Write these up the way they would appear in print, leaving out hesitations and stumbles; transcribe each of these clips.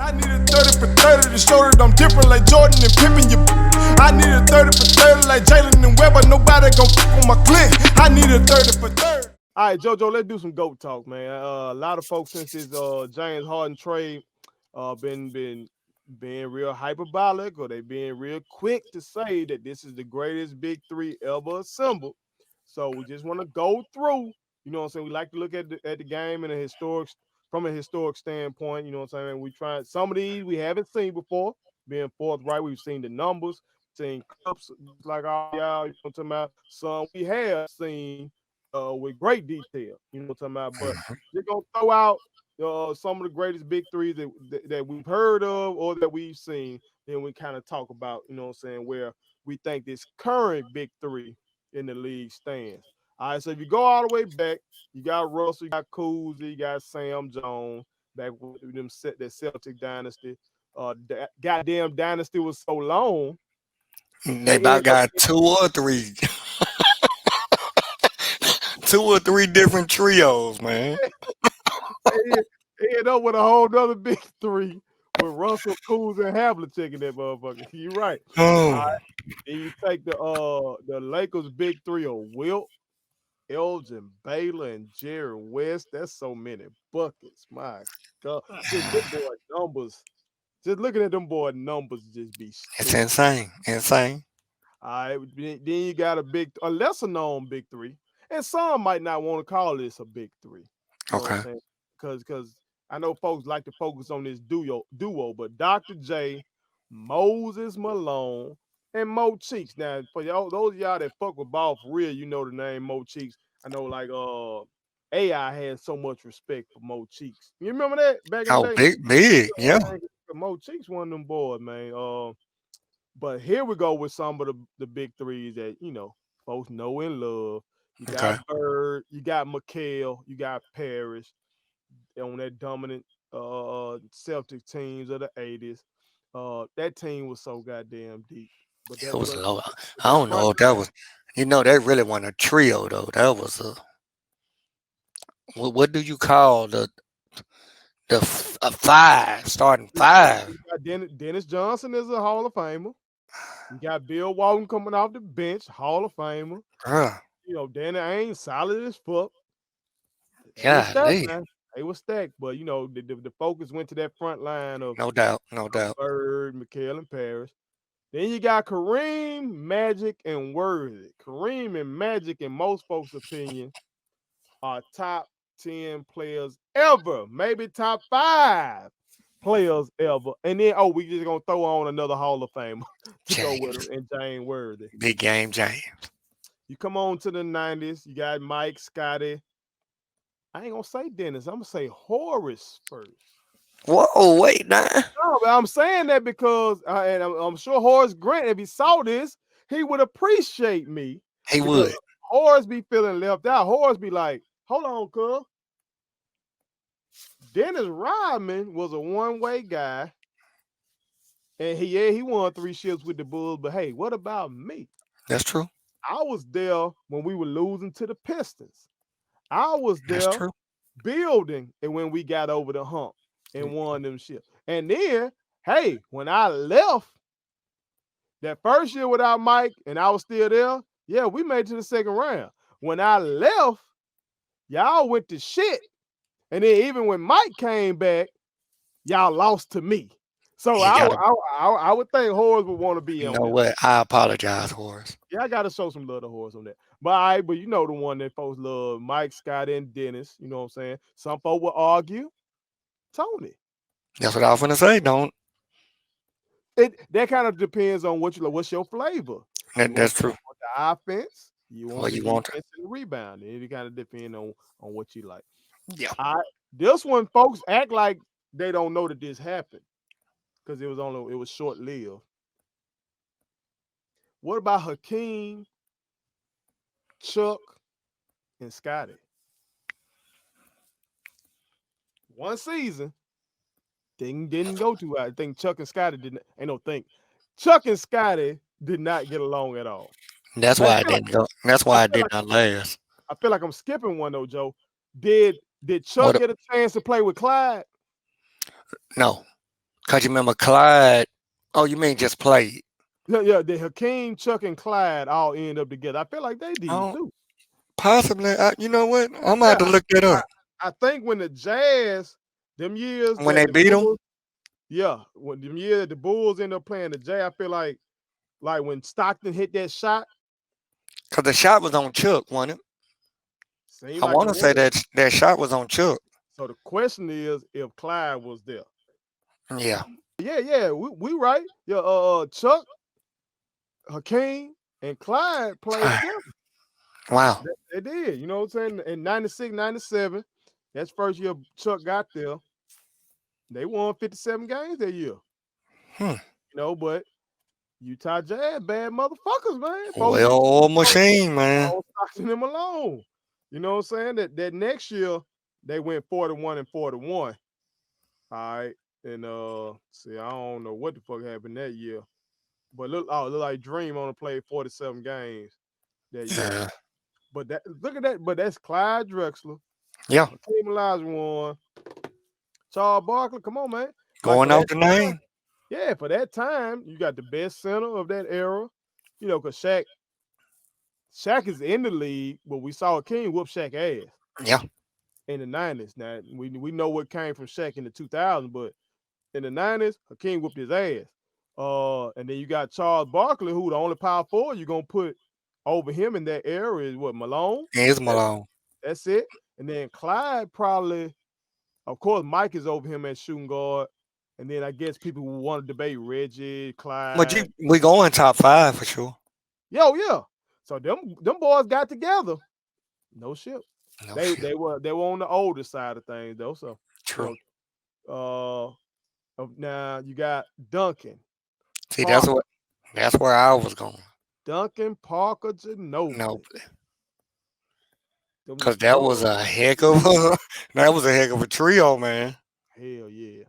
I need a 30 for 30 to show that I'm different like Jordan and Pippen. I need a 30 for 30 like Jalen and Webber. Nobody gon' fuck on my click. I need a 30 for 30. All right, JoJo, let's do some GOAT talk, man. A lot of folks since this James Harden trade been being real hyperbolic, or they being real quick to say that this is the greatest big three ever assembled. So we just want to go through. You know what I'm saying? We like to look at the game from a historic standpoint. You know what I'm saying? We try some of these we haven't seen before. Being forthright, we've seen the numbers, seen clips like all y'all. You know what I'm talking about? Some we have seen with great detail. You know what I'm talking about? But they're gonna throw out some of the greatest big threes that we've heard of or that we've seen. Then we kind of talk about, you know what I'm saying, where we think this current big three in the league stands. All right, so if you go all the way back, you got Russell, you got Kuzma, you got Sam Jones back with them that Celtic dynasty. That goddamn dynasty was so long. They about got two or three different trios, man. They ended up with a whole nother big three with Russell, Kuzma, and Havlicek in that motherfucker. You're right. All right. Then you take the Lakers big three of Wilt, Elgin, Baylor, and Jerry West. That's so many buckets. My God. Just looking at them boy numbers just be stupid. It's insane. Insane. All right. Then you got a lesser known big three. And some might not want to call this a big three. Okay. Because I know folks like to focus on this duo, but Dr. J, Moses Malone, and Mo Cheeks. Now, for y'all, those of y'all that fuck with ball for real, you know the name Mo Cheeks. I know, like, AI had so much respect for Mo Cheeks. You remember that back in the day? Big, yeah. Mo Cheeks, one of them boys, man. But here we go with some of the big threes that, you know, folks know and love. You got Bird, you got McHale, you got Parrish on that dominant Celtic teams of the 80s. That team was so goddamn deep. But it was low. I don't know if that was, you know, that really wasn't a trio though. That was what do you call the five, starting five? Dennis Johnson is a Hall of Famer. You got Bill Walton coming off the bench, Hall of Famer. You know, Danny Ainge, solid as fuck. Yeah, they were stacked, but you know, the focus went to that front line of no doubt. Bird, McHale, and Parrish. Then you got Kareem, Magic, and Worthy. Kareem and Magic, in most folks' opinion, are top 10 players ever, maybe top 5 players ever. And then, we just gonna throw on another Hall of Famer to go with him, and James Worthy. Big game, James. You come on to the 90s, you got Mike, Scotty. I ain't gonna say Dennis, I'm gonna say Horace first. Whoa, wait now. No, but I'm saying that because, and I'm sure Horace Grant, if he saw this, he would appreciate me. He would. Horace be feeling left out. Horace be like, hold on, cuz. Dennis Rodman was a one-way guy, and he won 3 ships with the Bulls, but hey, what about me? That's true. I was there when we were losing to the Pistons. I was there building and when we got over the hump and won them ships. And then, hey, when I left that first year without Mike and I was still there, yeah, we made it to the second round. When I left, y'all went to shit. And then even when Mike came back, y'all lost to me. So I would think Horace would want to be on. You know what? I apologize, Horace. Yeah, I got to show some love to Horace on that. But you know the one that folks love, Mike, Scott, and Dennis. You know what I'm saying? Some folks will argue, Tony. That's what I was gonna say. Don't. That kind of depends on what you like. What's your flavor? That's true. The offense, you want the defense and the rebound. It kind of depends on what you like. Yeah. This one, folks act like they don't know that this happened because it was short lived. What about Hakeem, Chuck, and Scotty? One season, didn't go too well. I think Chuck and Scotty didn't. Chuck and Scotty did not get along at all. That's why I didn't go. That's why I did not last. I feel like I'm skipping one though, Joe. Did Chuck get a chance to play with Clyde? No. Cause you remember Clyde. Oh, you mean just played? Yeah, the Hakeem, Chuck, and Clyde all end up together. I feel like they did Oh, too. possibly. You know what? I'm gonna have Yeah, to look that I, up. I think when the Jazz, them years When that they the beat them, Bulls, yeah, when them years the Bulls end up playing the Jazz, I feel like when Stockton hit that shot, cause the shot was on Chuck, wasn't it? seemed I like want it to say was. that shot was on Chuck. So the question is if Clyde was there. Yeah. Yeah, we right. Yeah, Chuck, Hakeem, and Clyde played together. Wow. They did. You know what I'm saying? In 96, 97, that's first year Chuck got there. They won 57 games that year. Hmm. But Utah Jazz, bad motherfuckers, man. Folks Well, leave old machine, man. all Stockton them alone. You know what I'm saying? That next year they went 41 and 41. All right. And see, I don't know what the fuck happened that year. But look like Dream only played 47 games that year. Yeah. But that look at that, but that's Clyde Drexler, Yeah. Hakeem Olajuwon, Charles Barkley. Come on, man. Like for Going off that the time, name. yeah, for that time, you got the best center of that era. Because Shaq is in the league, but we saw King whoop Shaq ass Yeah. in the 90s. Now we know what came from Shaq in the 2000s, but in the 90s, Hakeem whooped his ass. And then you got Charles Barkley, who the only power forward you're gonna put over him in that era is what Malone. Here's Malone. That's it. And then Clyde probably, of course, Mike is over him at shooting guard. And then I guess people who want to debate Reggie, But Clyde. we going top 5 for sure. Yeah. So them boys got together. No shit. No They shit. they were they were on the older side of things though. So True. now you got Duncan, See, Parker, that's where I was going. Duncan, Parker, No, Ginobili. Them the because that was drugs. a heck of a that was a heck of a trio, man. Hell yeah.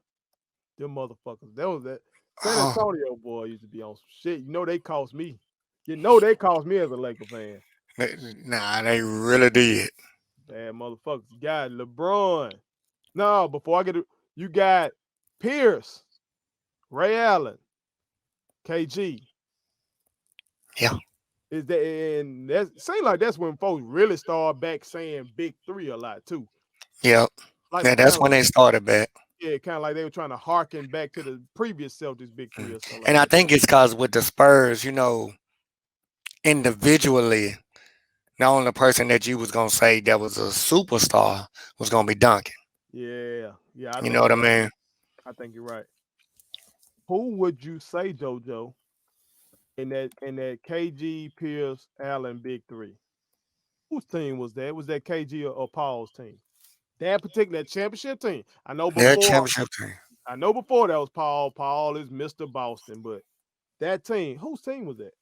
Them motherfuckers. That was that San Oh, Antonio boy used to be on some shit. They cost me. They cost me as a Laker fan. nah, they really did. Bad motherfuckers. You got LeBron. No, before I get it, you got Pierce, Ray Allen, KG. Yeah, Is that and that seems like that's when folks really start back saying big three a lot too. yeah. Like Yeah, kind that's of when like they started back. yeah, kind of like they were trying to harken back to the previous Celtics big three Mm. or something And like I that. think it's because with the Spurs, individually, the only person that you was gonna say that was a superstar was gonna be Duncan. Yeah, I You think know what you're I right. mean? I think you're right. Who would you say, JoJo, in that KG Pierce Allen big three? Whose team was that? Was that KG or Paul's team? That particular championship team. That championship team. I know before that was Paul. Paul is Mr. Boston, but that team, whose team was that?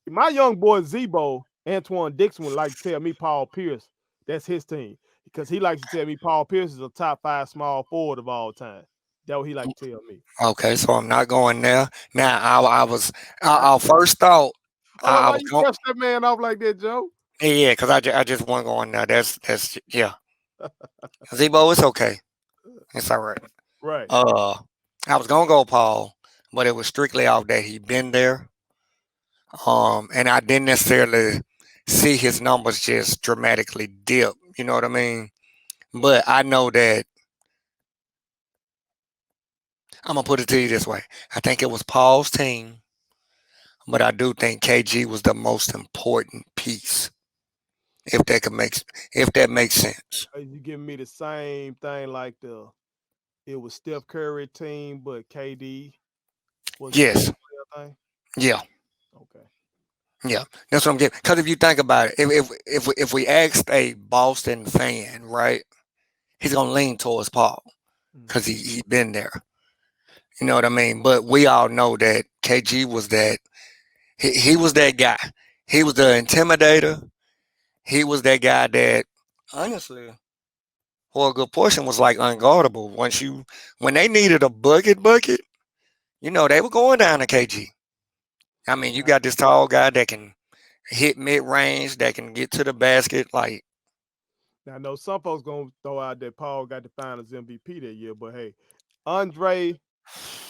My young boy Zebo, Antoine Dixon would like to tell me Paul Pierce, that's his team. Because he likes to tell me Paul Pierce is a top 5 small forward of all time. That's what he like to tell me. Okay, so I'm not going there. Now I was I, our first thought. hold on, I why was you going, brush that man off like that, Joe? yeah, because I just wasn't going there. That's yeah. Zebo, it's okay. It's all right. Right. I was gonna go Paul, but it was strictly off that he been there. And I didn't necessarily see his numbers just dramatically dip. You know what I mean? But I know that I'm gonna put it to you this way. I think it was Paul's team, but I do think KG was the most important piece. If that could make if that makes sense. You giving me the same thing like it was Steph Curry team, but KD was the best Yes. player thing? Yeah. Okay. Yeah. That's what I'm getting. Because if you think about it, if we asked a Boston fan, right, he's gonna lean towards Paul because he been there. You know what I mean? But we all know that KG was that he was that guy. He was the intimidator. He was that guy that honestly, for a good portion, was like unguardable. When they needed a bucket, they were going down to KG. I mean, you got this tall guy that can hit mid range, that can get to the basket. Like, Now, I know some folks gonna throw out that Paul got the Finals MVP that year, but hey, Andre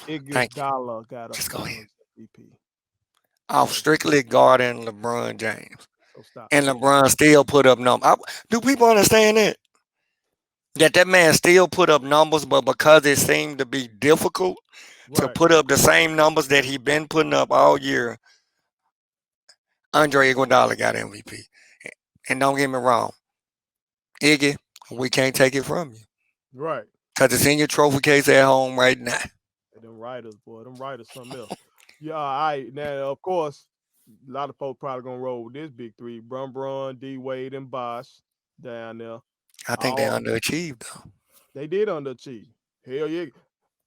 Thank you. Iguodala got a Just go ahead. Finals MVP. Off So, strictly guarding LeBron James. so stop And saying LeBron still put up numbers. Do people understand that? That man still put up numbers, but because it seemed to be difficult to right. put up the same numbers that he been putting up all year, Andre Iguodala got MVP. And don't get me wrong, Iggy, we can't take it from you Right. because it's in your trophy case at home right now. And them writers, boy, them writers something else. Yeah, all right. Now, of course, a lot of folks probably gonna roll with this big three: Brun, D Wade, and Bosh down there. I think they All underachieved though. they did underachieve. Hell yeah.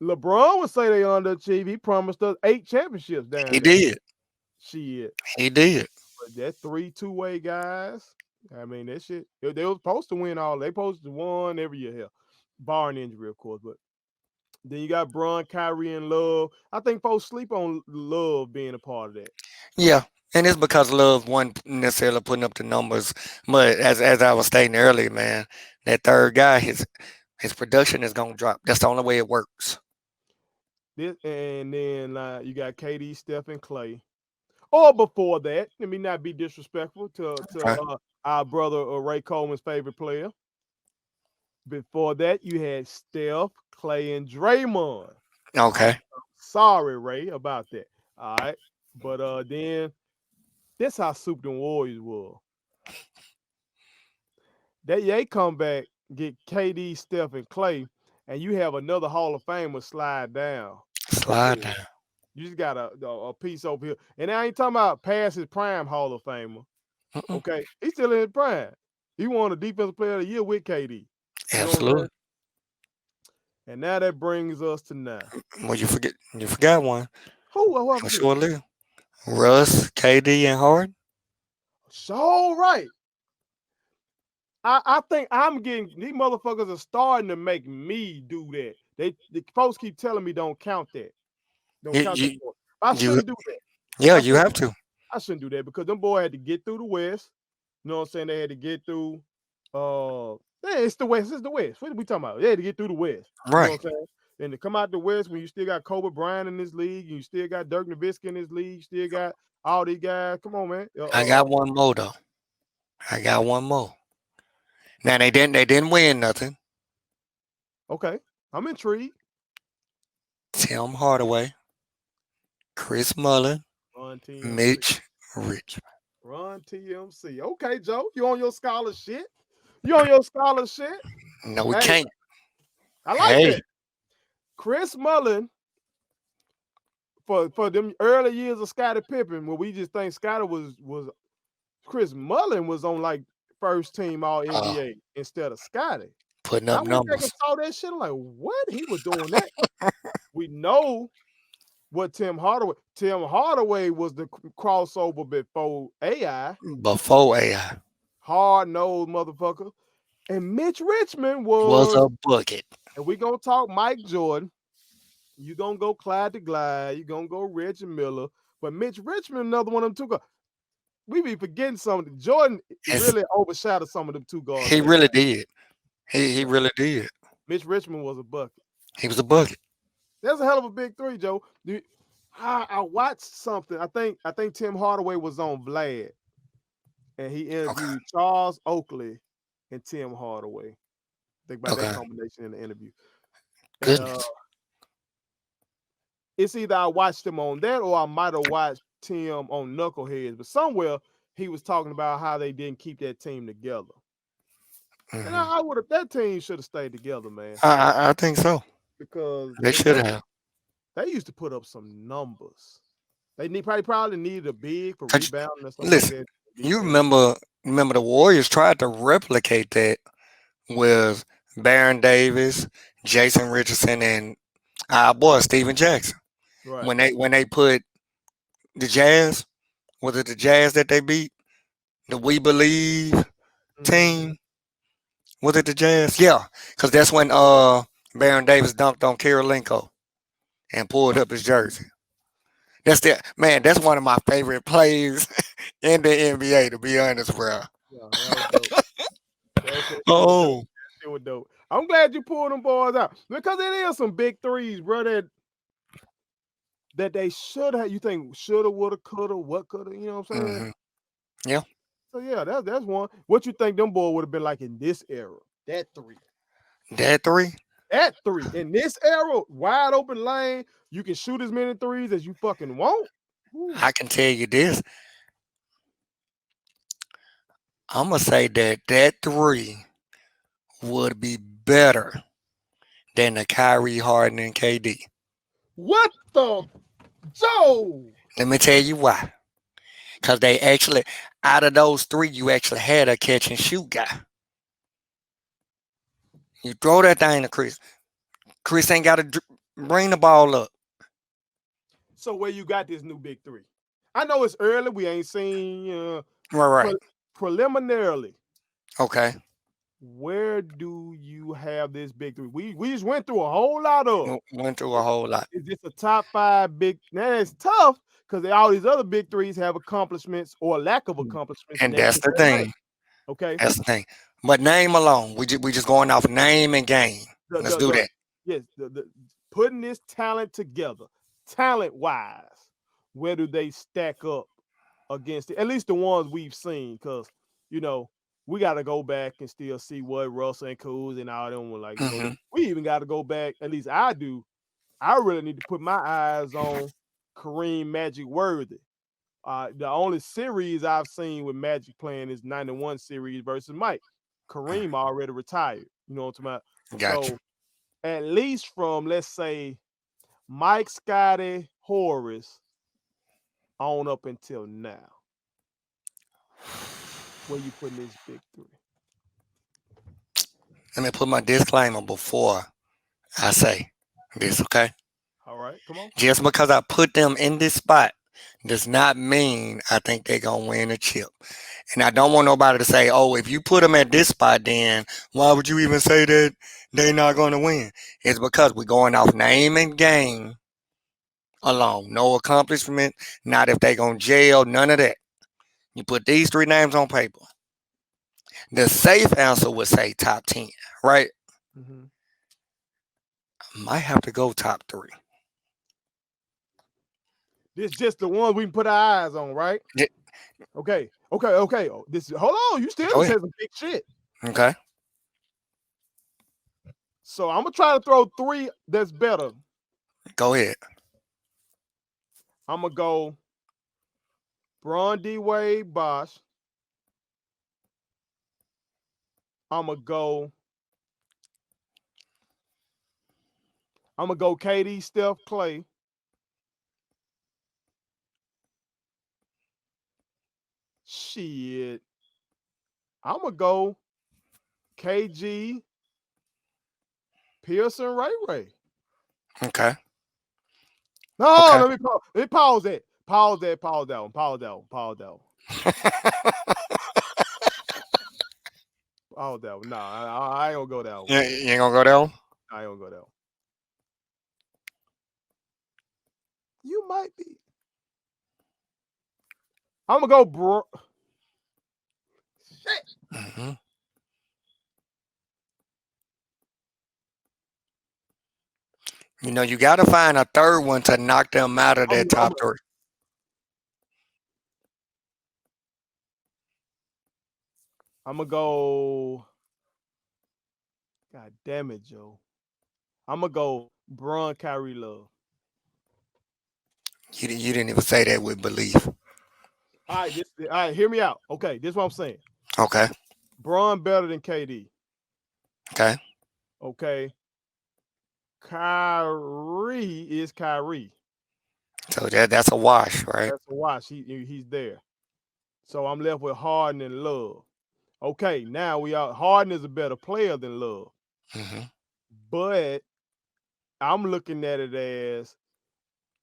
LeBron would say they underachieved. He promised us 8 championships He down there. did. Shit. He did. But that 3 two-way guys, I mean, that shit, they was supposed to win all. They supposed to win every year here, barring injury, of course. But then you got Bron, Kyrie, and Love. I think folks sleep on Love being a part of that. Yeah. And it's because Love wasn't necessarily putting up the numbers. But as I was stating earlier, man, that third guy, his production is gonna drop. That's the only way it works. And then you got KD, Steph, and Clay. Or before that, let me not be disrespectful to Okay. our brother Ray Coleman's favorite player. Before that, you had Steph, Clay, and Draymond. I'm Okay. sorry, Ray, about that. All right. But then this how Super the Warriors were. They come back, get KD, Steph, and Clay, and you have another Hall of Famer slide down the Slide board. down. You just got a piece over here. And I ain't talking about past his prime Hall of Famer. Mm-mm. Okay. He's still in his prime. He won a defensive player of the year with KD. You know what I'm saying? Absolutely. And now that brings us to now. Well, you forgot one. Who I For forget? sure, live. Russ, KD, and Harden. So right. I think I'm getting these motherfuckers are starting to make me do that. The folks keep telling me don't count that. Don't You, count that you, for. I you shouldn't do that. yeah, I you shouldn't have to. I shouldn't do that because them boys had to get through the West. You know what I'm saying? They had to get through it's the West. It's the West. What are we talking about? They had to get through the West. You know Right. what I'm saying? And to come out the West when you still got Kobe Bryant in this league, you still got Dirk Nowitzki in this league, you still got all these guys. Come on, man. I got one more though. I got one more. Now they didn't win nothing. Okay. I'm intrigued. Tim Hardaway, Chris Mullin, Run TMC. Mitch Rich. Run TMC. Okay, Joe. You on your scholarship? You on your scholarship? No, we Hey, can't. I like Hey, that. Chris Mullin for them early years of Scottie Pippen, where we just think Scottie was Chris Mullin was on like first team All uh, NBA instead of Scottie. putting I up went back and numbers. saw that shit. I'm like, what? He was doing that. We know what Tim Hardaway. Tim Hardaway was the crossover before AI. Before AI Hard-nosed motherfucker. And Mitch Richmond was was, a bucket. and we gonna talk Mike Jordan. You gonna go Clyde to Glide. You gonna go Reggie Miller. But Mitch Richmond, another one of them two guards. We be forgetting something. Jordan It's, really overshadowed some of them two guards he of that really time. did. He Yeah. really did. Mitch Richmond was a bucket. He was a bucket. That's a hell of a big three, Joe. I watched something. I think Tim Hardaway was on Vlad, and he Okay. interviewed Charles Oakley and Tim Hardaway. Think about that Okay. combination in the interview. And Goodness. it's either I watched him on that or I might have watched Tim on Knuckleheads, but somewhere he was talking about how they didn't keep that team together. And Hmm. I would have that team should have stayed together, man, I think so. because They should have. they used to put up some numbers. They probably needed a big for 'Cause rebounding or something like listen, that. you Defense. remember the Warriors tried to replicate that with Baron Davis, Jason Richardson, and our boy Steven Jackson. Right. When they put the Jazz, was it the Jazz that they beat? The We Believe team? Was it the Jazz? Yeah, because that's when Baron Davis dunked on Karolinko and pulled up his jersey. That's the man. That's one of my favorite plays in the NBA. To be honest, bro. Yeah, that was dope. That shit was dope. Oh. That shit was dope. I'm glad you pulled them boys out because it is some big threes, bro. That they should have. You think shoulda, woulda, coulda, what coulda? You know what I'm saying? Mm-hmm. Yeah. So yeah, that's one. What you think them boys would have been like in this era? That three. That three. At three in this era, wide open lane, you can shoot as many threes as you fucking want. Woo. I can tell you this. I'm gonna say that three would be better than the Kyrie, Harden, and KD. What the Joe? Let me tell you why. Because they actually, out of those three, you actually had a catch and shoot guy. You throw that thing to Chris. Chris ain't got to bring the ball up. So where you got this new big three? I know it's early. We ain't seen Right. preliminarily. Okay. Where do you have this big three? We just went through a whole lot of. Went through a whole lot. Is this a top 5 big? Now it's tough because all these other big threes have accomplishments or lack of accomplishments. And that's the thing. Okay. That's the thing. But name alone, we just going off name and game. Let's do that. Yes, the putting this talent together, talent wise, where do they stack up against it? At least the ones we've seen, because we got to go back and still see what Russell and Kuz and all them were like. We even got to go back. At least I do. I really need to put my eyes on Kareem Magic Worthy. The only series I've seen with Magic playing is 91 series versus Mike. Kareem already retired. You know what I'm talking about? Gotcha. So at least from, let's say, Mike, Scotty, Horace on up until now, where you putting this big three? Let me put my disclaimer before I say this, okay? All right, come on. Just because I put them in this spot does not mean I think they're going to win a chip. And I don't want nobody to say, oh, if you put them at this spot, then why would you even say that they're not going to win? It's because we're going off name and game alone. No accomplishment, not if they're going to jail, none of that. You put these three names on paper. The safe answer would say top 10, right? Mm-hmm. I might have to go top 3. This just the ones we can put our eyes on, right? Yeah. Okay. Oh, hold on. You still said some big shit. Okay. So I'm gonna try to throw 3 that's better. Go ahead. I'm gonna go Bron, D. Wade, Bosh. I'm gonna go KD, Steph, Clay. Shit. I'm gonna go KG, Pearson, Ray. Okay. No, okay. let me pause that. Pause that one. Pause that one. Pause that one. Nah, I ain't gonna go that one. You ain't gonna go that one? I ain't gonna go that one. You might be. I'm gonna go bro. Shit. Mm-hmm. You got to find a third one to knock them out of that top 3. I'm gonna go. God damn it, Joe. I'm gonna go Bron, Kyrie, Love. You didn't even say that with belief. All right, hear me out. Okay, this is what I'm saying. Okay. Bron better than KD. Okay. Okay. Kyrie is Kyrie. So that's a wash, right? That's a wash. He's there. So I'm left with Harden and Love. Okay, now Harden is a better player than Love. Mm-hmm. But I'm looking at it as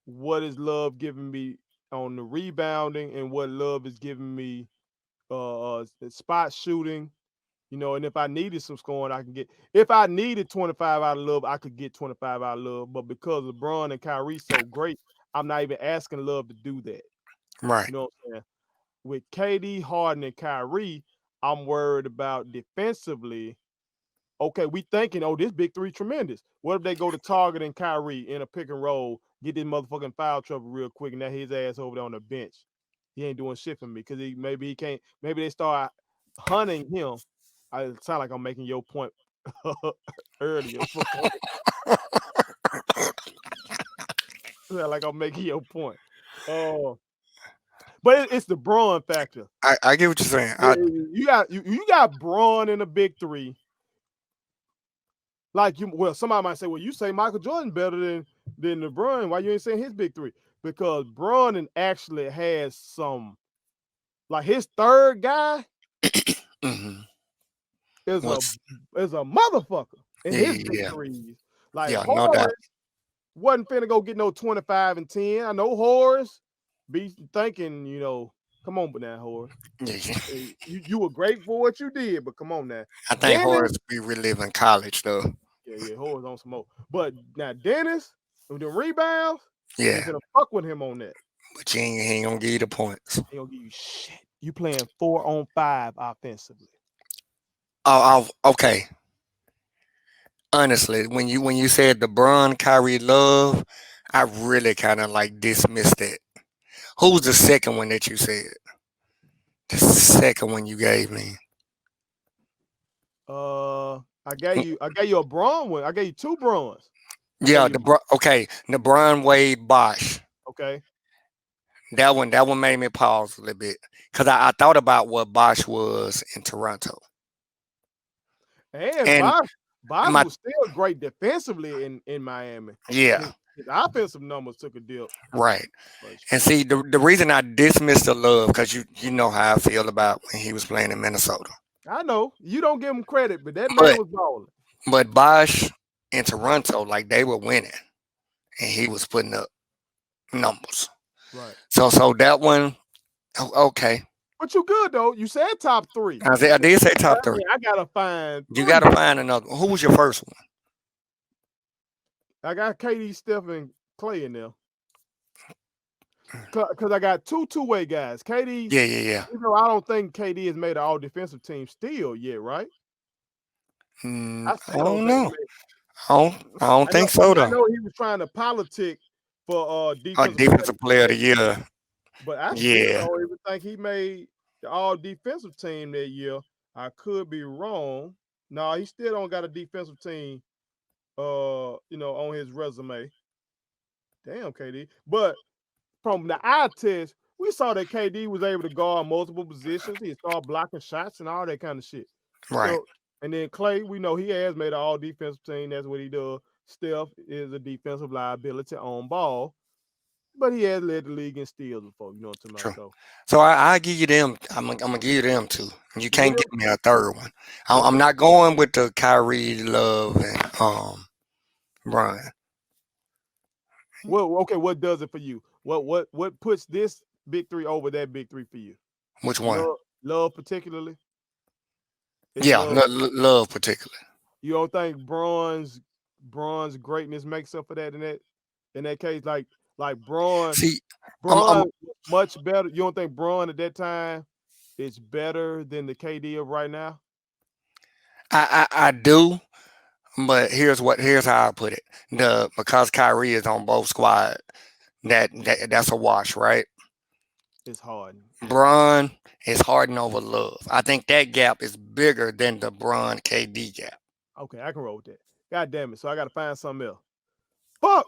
what is Love giving me on the rebounding and what Love is giving me spot shooting. And if I needed some scoring, I can get. If I needed 25 out of Love, I could get 25 out of Love. But because LeBron and Kyrie so great, I'm not even asking Love to do that. Right. You know what I'm saying? With KD, Harden, and Kyrie, I'm worried about defensively. Okay, we thinking, oh, this big three tremendous. What if they go to Target and Kyrie in a pick and roll, get this motherfucking foul trouble real quick, and now his ass over there on the bench? He ain't doing shit for me because maybe he can't. Maybe they start hunting him. I sound like I'm making your point earlier. Sound like I'm making your point. But it's the Braun factor. I get what you're saying. You got Braun in the big three. Like somebody might say, well, you say Michael Jordan better than LeBron. Why you ain't saying his big three? Because Braun actually has some, like his third guy mm-hmm. is a motherfucker in his big threes. Like no doubt. Wasn't finna go get no 25 and 10. I know Horace be thinking, come on, but now Horace. You were great for what you did, but come on now. I think Horace be reliving college though. Yeah, Horace on some more. But now Dennis, with the rebounds, you're gonna fuck with him on that. But he ain't gonna give you the points. He gonna give you shit. You playing 4-on-5 offensively. Oh, okay. Honestly, when you said LeBron, Kyrie, Love, I really kind of like dismissed it. Who's the second one that you said? The second one you gave me. I gave you a Braun one. I gave you two Brauns. Yeah, LeBron, Wade, Bosh. Okay. That one made me pause a little bit because I thought about what Bosh was in Toronto. And Bosh was still great defensively in Miami. Yeah. His offensive numbers took a dip. Right. And see, the reason I dismissed the Love, because you know how I feel about when he was playing in Minnesota. I know. You don't give him credit, but that man was balling. But Bosh in Toronto, like they were winning. And he was putting up numbers. Right. So that one, okay. But you good though. You said top three. I did say top three. I gotta find. You gotta find another one. Who was your first one? I got KD, Steph, and Clay in there. Because I got two-way guys. KD. Yeah. I don't think KD has made an all-defensive team still yet, right? I don't know. I don't think so though. I know he was trying to politic for defensive player of the year. But I still don't even think he made the all-defensive team that year. I could be wrong. No, he still don't got a defensive team, on his resume. Damn, KD. But from the eye test, we saw that KD was able to guard multiple positions. He started blocking shots and all that kind of shit. Right. So, and then Clay, we know he has made an all-defensive team. That's what he does. Steph is a defensive liability on ball. But he has led the league in steals before, you know what I'm talking about. So I give you them. I'm gonna give you them two. You can't give me a third one. I'm not going with the Kyrie, Love, and Brian. Well, okay. What does it for you? What puts this big three over that big three for you? Which one? Love particularly. Love particularly. You don't think Braun's greatness makes up for that in that case? Like Braun, Braun much better. You don't think Braun at that time is better than the KD of right now? I do, but here's how I put it. Because Kyrie is on both squads, that's a wash, right? It's Harden. Braun is Harden over Love. I think that gap is bigger than the Braun KD gap. Okay, I can roll with that. God damn it! So I got to find something else. Fuck.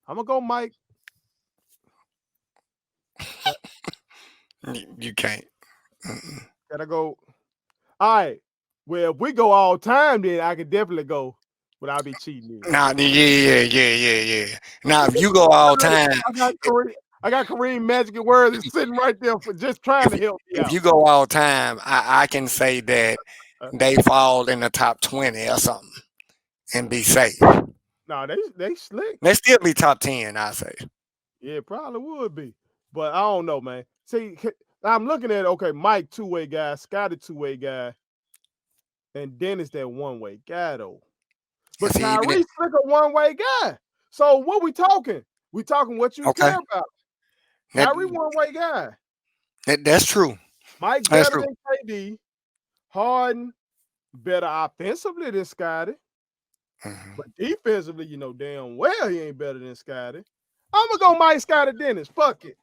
I'm gonna go Mike. You can't. Gotta go. All right. Well, if we go all time, then I can definitely go, but I'll be cheating. Nah, yeah. Now, if you go all time, I got Kareem Magic and Worthy sitting right there for just trying to help me out. If you go all time, I can say that they fall in the top 20 or something and be safe. No, they slick. They still be top 10, I say. Yeah, probably would be. But I don't know, man. See, I'm looking at, Mike, two-way guy, Scotty, two-way guy, and Dennis, that one-way guy, though. But Kyrie slick a one-way guy. So what we talking? We talking what you care about. Kyrie one-way guy. That's true. Mike That's better true. than KD. Harden better offensively than Scotty. Mhm. But defensively, you know damn well he ain't better than Scotty. I'm gonna go Mike Scotty Dennis. Fuck it.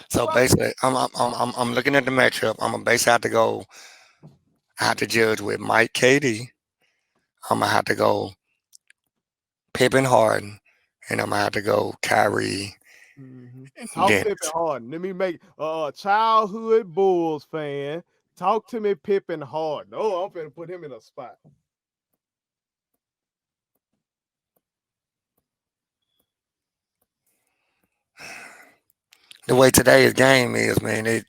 So Fuck it. basically, I'm looking at the matchup. I'm gonna basically have to go. I have to judge with Mike KD. I'm gonna have to go Pippen Harden, and I'm gonna have to go Kyrie Talk Pippen Dennis. Harden. Let me make childhood Bulls fan. Talk to me Pippen Harden. Oh, I'm gonna put him in a spot. The way today's game is, man, it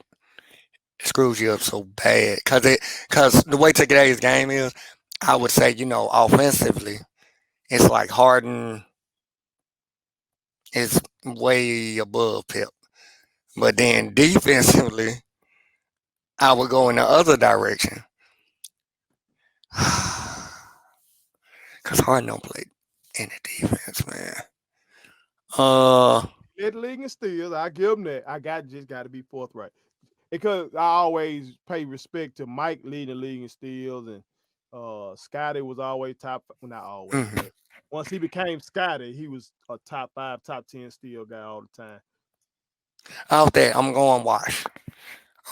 screws you up so bad. Cause the way today's game is, I would say, offensively, it's like Harden is way above Pip. But then defensively, I would go in the other direction. Cause Harden don't play any defense, man. Uh, Led the league in steals. I give him that. Just got to be forthright because I always pay respect to Mike leading the league in steals, and Scotty was always top. Well, not always, mhm. but once he became Scotty, he was a top 5, top 10 steal guy all the time. Out there, I'm going wash.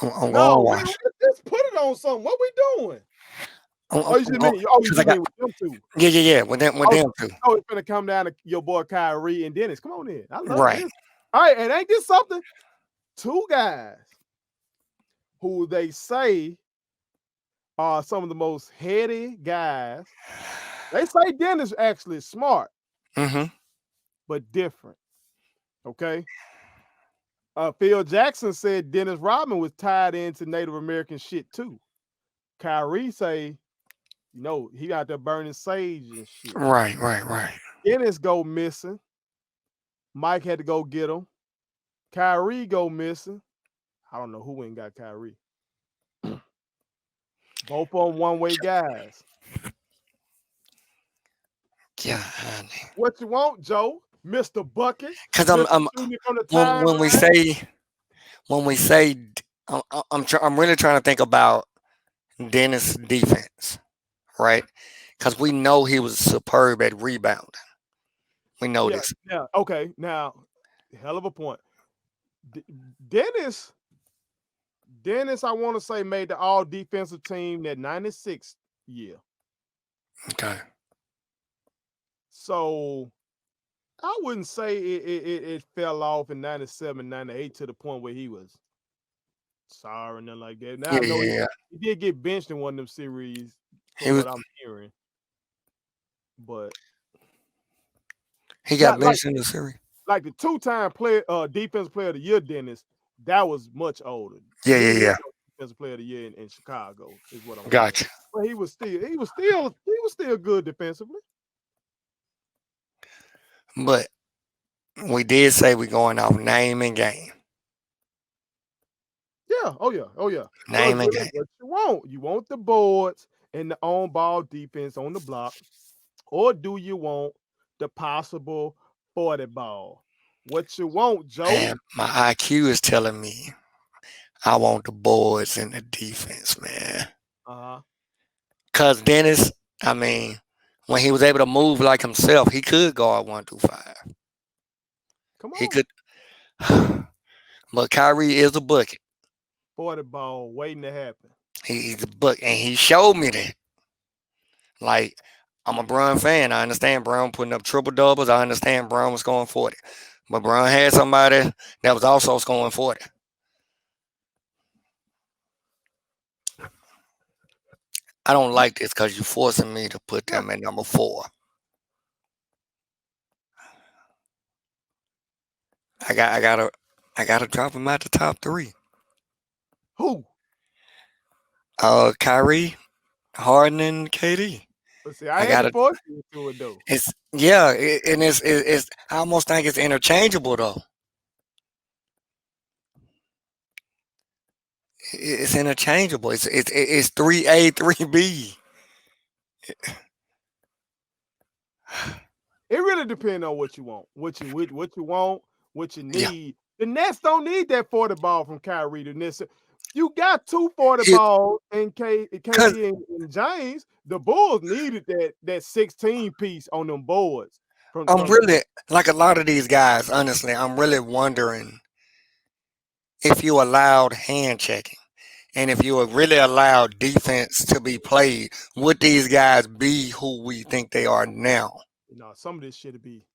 I'm No, going wash. let's put it on something. What we doing? I'm, Oh, you I'm just going mean? Oh, you because I just got mean with them two? yeah. With Oh, them too. it's gonna come down to your boy Kyrie and Dennis. Come on in. I love Right. this. All right, and ain't this something? Two guys who they say are some of the most heady guys. They say Dennis actually smart, Mm-hmm. but different. Okay. Phil Jackson said Dennis Rodman was tied into Native American shit too. Kyrie say, he got there burning sage and shit. Right. Dennis go missing. Mike had to go get him. Kyrie go missing. I don't know who ain't got Kyrie. Both on one-way guys. Yeah, honey. What you want, Joe? Mr. Buckets? Because Mr. Shooting from the when we timeline? say I'm really trying to think about Dennis' defense, right? Because we know he was superb at rebounding. We know Yeah, this. yeah. Okay, now, hell of a point. D- Dennis, I want to say, made the all defensive team that 96 year. Okay. So I wouldn't say it fell off in 97, 98 to the point where he was sorry and nothing like that. Now Yeah, I know yeah, he, yeah. he did get benched in one of them series He from was what I'm hearing, but he got not benched in the series. like the two-time defensive player of the year, Dennis. That was much older. Yeah, He yeah, didn't win yeah. no defensive player of the year in Chicago, is what I'm saying. Gotcha. But he was still good defensively. But we did say we going off name and game. Yeah. Oh yeah. Oh yeah. But Name and game. what you want? You want the boards and the on-ball defense on the block, or do you want the possible 40 ball? What you want, Joe? Man, my IQ is telling me I want the boards and the defense, man. Uh-huh. Cause Dennis, I mean, when he was able to move like himself, he could guard 1 through 5. Come He on. could, but Kyrie is a bucket. 40 ball waiting to happen. He's a bucket, and he showed me that. Like, I'm a Brown fan. I understand Brown putting up triple doubles. I understand Brown was scoring 40, but Brown had somebody that was also scoring 40. I don't like this because you're forcing me to put them at number 4. I gotta drop him out the top 3. Who? Kyrie, Harden, and KD. Let's see. I I had to gotta. force you to it though. It's yeah, and it's. I almost think it's interchangeable though. It's interchangeable. It's 3A, 3B. It really depends on what you want, what you want, what you Yeah. need. The Nets don't need that 40 ball from Kyrie. The Nets, you got 240 It, balls in cause KD and James. The Bulls needed that 16 piece on them boards I'm from really like a lot of these guys. Honestly, I'm really wondering if you allowed hand checking. And if you really allow defense to be played, would these guys be who we think they are now? some of this shit be.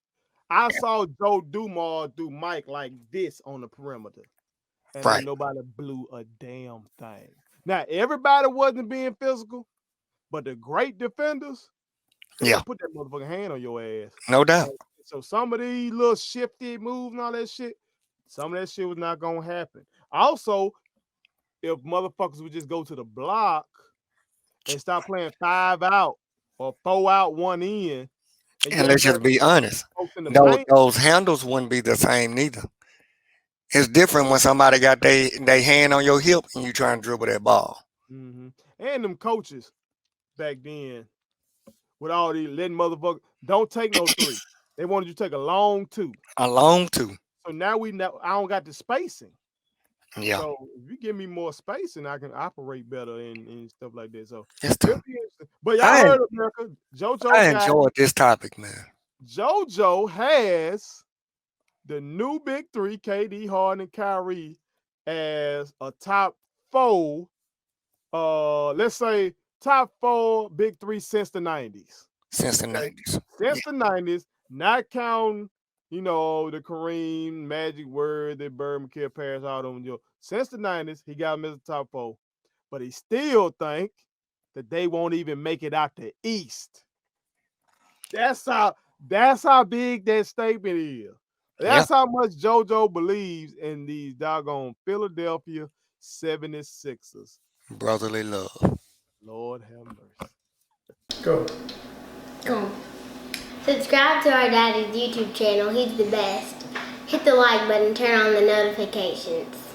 I saw Joe Dumars do Mike like this on the perimeter, and ain't Right. nobody blew a damn thing. Now everybody wasn't being physical, but the great defenders, they Yeah. gonna put that motherfucking hand on your ass. No doubt. So some of these little shifty moves and all that shit, some of that shit was not gonna happen. Also, if motherfuckers would just go to the block and stop playing 5 out or 4 out, 1 in, and you And let's ain't just got be honest. folks in the Those paint. those handles wouldn't be the same neither. It's different when somebody got they hand on your hip and you trying to dribble that ball. Mm-hmm. And them coaches back then with all these letting motherfuckers don't take no 3. They wanted you to take a long 2. A long two. So now I don't got the spacing. Yeah. So if you give me more spacing, I can operate better and stuff like that. So It's it'll tough. be interesting. But y'all I heard of America. I enjoyed this topic, man. JoJo has the new big 3, KD, Harden, and Kyrie, as a top 4. Let's say top 4 big 3 since the 90s. Since the Okay? 90s. Since the 90s, not counting, the Kareem, Magic, Word, that Bird, McKill, Paris, all them. Since the 90s, he got him as a top 4. But he still think that they won't even make it out the East. That's how big that statement is. That's how much JoJo believes in these doggone Philadelphia 76ers. Brotherly love. Lord have mercy. Go. Subscribe to our daddy's YouTube channel. He's the best. Hit the like button, turn on the notifications.